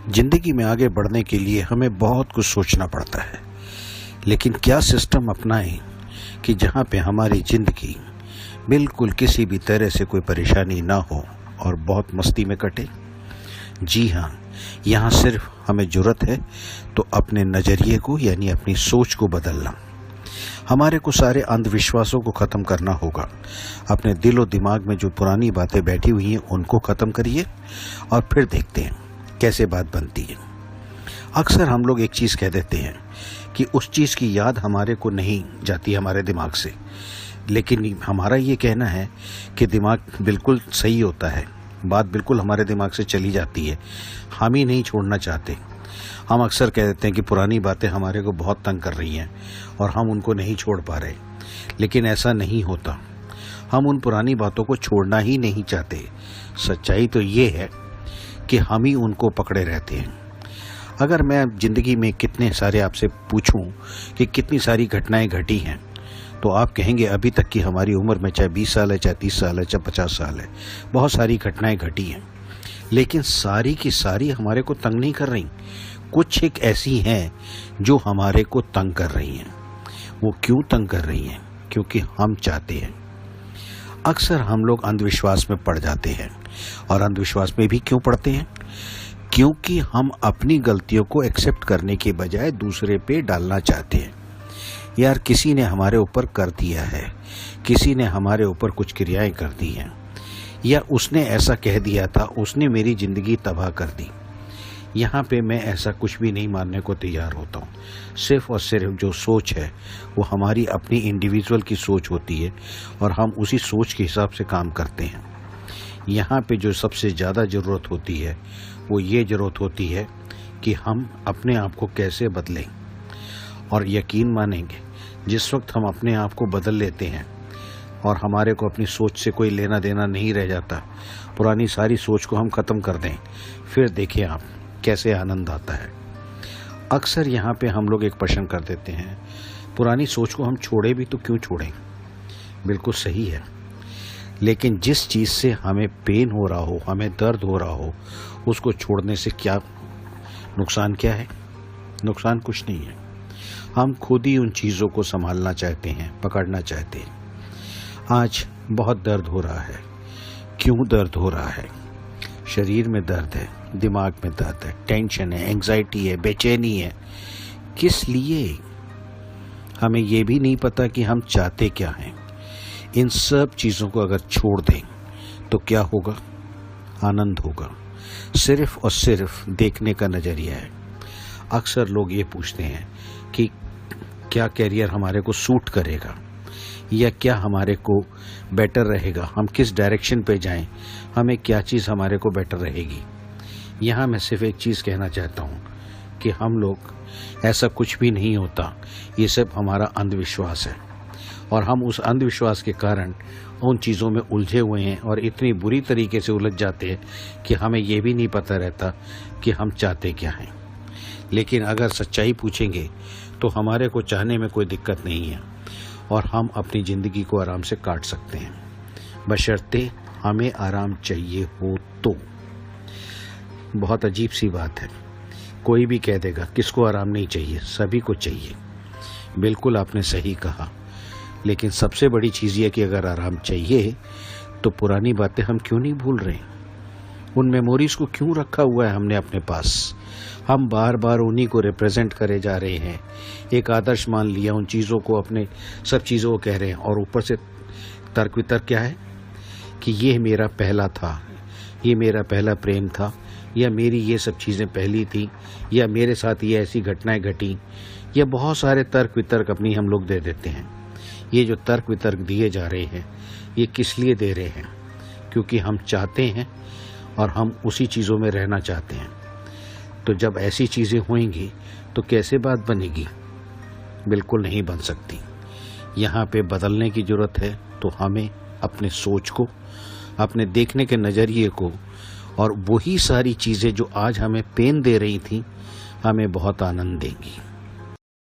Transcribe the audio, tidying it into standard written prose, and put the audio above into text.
जिंदगी में आगे बढ़ने के लिए हमें बहुत कुछ सोचना पड़ता है, लेकिन क्या सिस्टम अपनाएं कि जहां पे हमारी जिंदगी बिल्कुल किसी भी तरह से कोई परेशानी ना हो और बहुत मस्ती में कटे। जी हाँ, यहाँ सिर्फ हमें जरूरत है तो अपने नज़रिए को यानी अपनी सोच को बदलना। हमारे को सारे अंधविश्वासों को ख़त्म करना होगा। अपने दिल और दिमाग में जो पुरानी बातें बैठी हुई हैं उनको ख़त्म करिए और फिर देखते हैं कैसे बात बनती है। अक्सर हम लोग एक चीज़ कह देते हैं कि उस चीज़ की याद हमारे को नहीं जाती हमारे दिमाग से, लेकिन हमारा ये कहना है कि दिमाग बिल्कुल सही होता है, बात बिल्कुल हमारे दिमाग से चली जाती है, हम ही नहीं छोड़ना चाहते। हम अक्सर कह देते हैं कि पुरानी बातें हमारे को बहुत तंग कर रही हैं और हम उनको नहीं छोड़ पा रहे, लेकिन ऐसा नहीं होता। हम उन पुरानी बातों को छोड़ना ही नहीं चाहते। सच्चाई तो ये है कि हम ही उनको पकड़े रहते हैं। अगर मैं ज़िंदगी में कितने सारे आपसे पूछूं कि कितनी सारी घटनाएं घटी हैं, तो आप कहेंगे अभी तक की हमारी उम्र में चाहे 20 साल है, चाहे 30 साल है, चाहे 50 साल है, बहुत सारी घटनाएं घटी हैं, लेकिन सारी की सारी हमारे को तंग नहीं कर रही। कुछ एक ऐसी हैं जो हमारे को तंग कर रही हैं। वो क्यों तंग कर रही हैं? क्योंकि हम चाहते हैं। अक्सर हम लोग अंधविश्वास में पड़ जाते हैं, और अंधविश्वास में भी क्यों पड़ते हैं? क्योंकि हम अपनी गलतियों को एक्सेप्ट करने के बजाय दूसरे पे डालना चाहते हैं। यार, किसी ने हमारे ऊपर कर दिया है, किसी ने हमारे ऊपर कुछ क्रियाएं कर दी हैं, या उसने ऐसा कह दिया था, उसने मेरी ज़िंदगी तबाह कर दी। यहाँ पे मैं ऐसा कुछ भी नहीं मानने को तैयार होता हूँ। सिर्फ और सिर्फ जो सोच है वो हमारी अपनी इंडिविजुअल की सोच होती है, और हम उसी सोच के हिसाब से काम करते हैं। यहाँ पे जो सबसे ज़्यादा ज़रूरत होती है वो ये ज़रूरत होती है कि हम अपने आप को कैसे बदलें। और यकीन मानेंगे, जिस वक्त हम अपने आप को बदल लेते हैं और हमारे को अपनी सोच से कोई लेना देना नहीं रह जाता, पुरानी सारी सोच को हम ख़त्म कर दें, फिर देखिए आप कैसे आनंद आता है। अक्सर यहाँ पे हम लोग एक प्रश्न कर देते हैं, पुरानी सोच को हम छोड़े भी तो क्यों छोड़ें? बिल्कुल सही है, लेकिन जिस चीज़ से हमें पेन हो रहा हो, हमें दर्द हो रहा हो, उसको छोड़ने से क्या नुकसान? क्या है नुकसान? कुछ नहीं है। हम खुद ही उन चीज़ों को संभालना चाहते हैं, पकड़ना चाहते हैं। आज बहुत दर्द हो रहा है। क्यों दर्द हो रहा है? शरीर में दर्द है, दिमाग में दर्द है, टेंशन है, एंग्जाइटी है, बेचैनी है। किस लिए? हमें ये भी नहीं पता कि हम चाहते क्या हैं। इन सब चीज़ों को अगर छोड़ दें तो क्या होगा? आनंद होगा। सिर्फ और सिर्फ देखने का नज़रिया है। अक्सर लोग ये पूछते हैं कि क्या कैरियर हमारे को सूट करेगा, या क्या हमारे को बेटर रहेगा, हम किस डायरेक्शन पे जाएं, हमें क्या चीज़ हमारे को बेटर रहेगी। यहाँ मैं सिर्फ एक चीज़ कहना चाहता हूँ कि हम लोग, ऐसा कुछ भी नहीं होता, ये सब हमारा अंधविश्वास है, और हम उस अंधविश्वास के कारण उन चीज़ों में उलझे हुए हैं और इतनी बुरी तरीके से उलझ जाते हैं कि हमें ये भी नहीं पता रहता कि हम चाहते क्या हैं। लेकिन अगर सच्चाई पूछेंगे तो हमारे को चाहने में कोई दिक्कत नहीं है, और हम अपनी ज़िंदगी को आराम से काट सकते हैं, बशर्ते हमें आराम चाहिए हो तो। बहुत अजीब सी बात है, कोई भी कह देगा किसको आराम नहीं चाहिए, सभी को चाहिए। बिल्कुल आपने सही कहा, लेकिन सबसे बड़ी चीज़ ये कि अगर आराम चाहिए तो पुरानी बातें हम क्यों नहीं भूल रहे? उन मेमोरीज़ को क्यों रखा हुआ है हमने अपने पास? हम बार बार उन्हीं को रिप्रेजेंट करे जा रहे हैं, एक आदर्श मान लिया, उन चीज़ों को, अपने सब चीज़ों को कह रहे हैं, और ऊपर से तर्क वितर्क क्या है कि ये मेरा पहला था, ये मेरा पहला प्रेम था, या मेरी ये सब चीज़ें पहली थी, या मेरे साथ ये ऐसी घटनाएं घटी, या बहुत सारे तर्क वितर्क अपनी हम लोग दे देते हैं। ये जो तर्क वितर्क दिए जा रहे हैं, ये किस लिए दे रहे हैं? क्योंकि हम चाहते हैं और हम उसी चीज़ों में रहना चाहते हैं। तो जब ऐसी चीज़ें होंगी तो कैसे बात बनेगी? बिल्कुल नहीं बन सकती। यहाँ पे बदलने की ज़रूरत है, तो हमें अपने सोच को, अपने देखने के नज़रिए को, और वही सारी चीज़ें जो आज हमें पेन दे रही थी, हमें बहुत आनंद देंगी।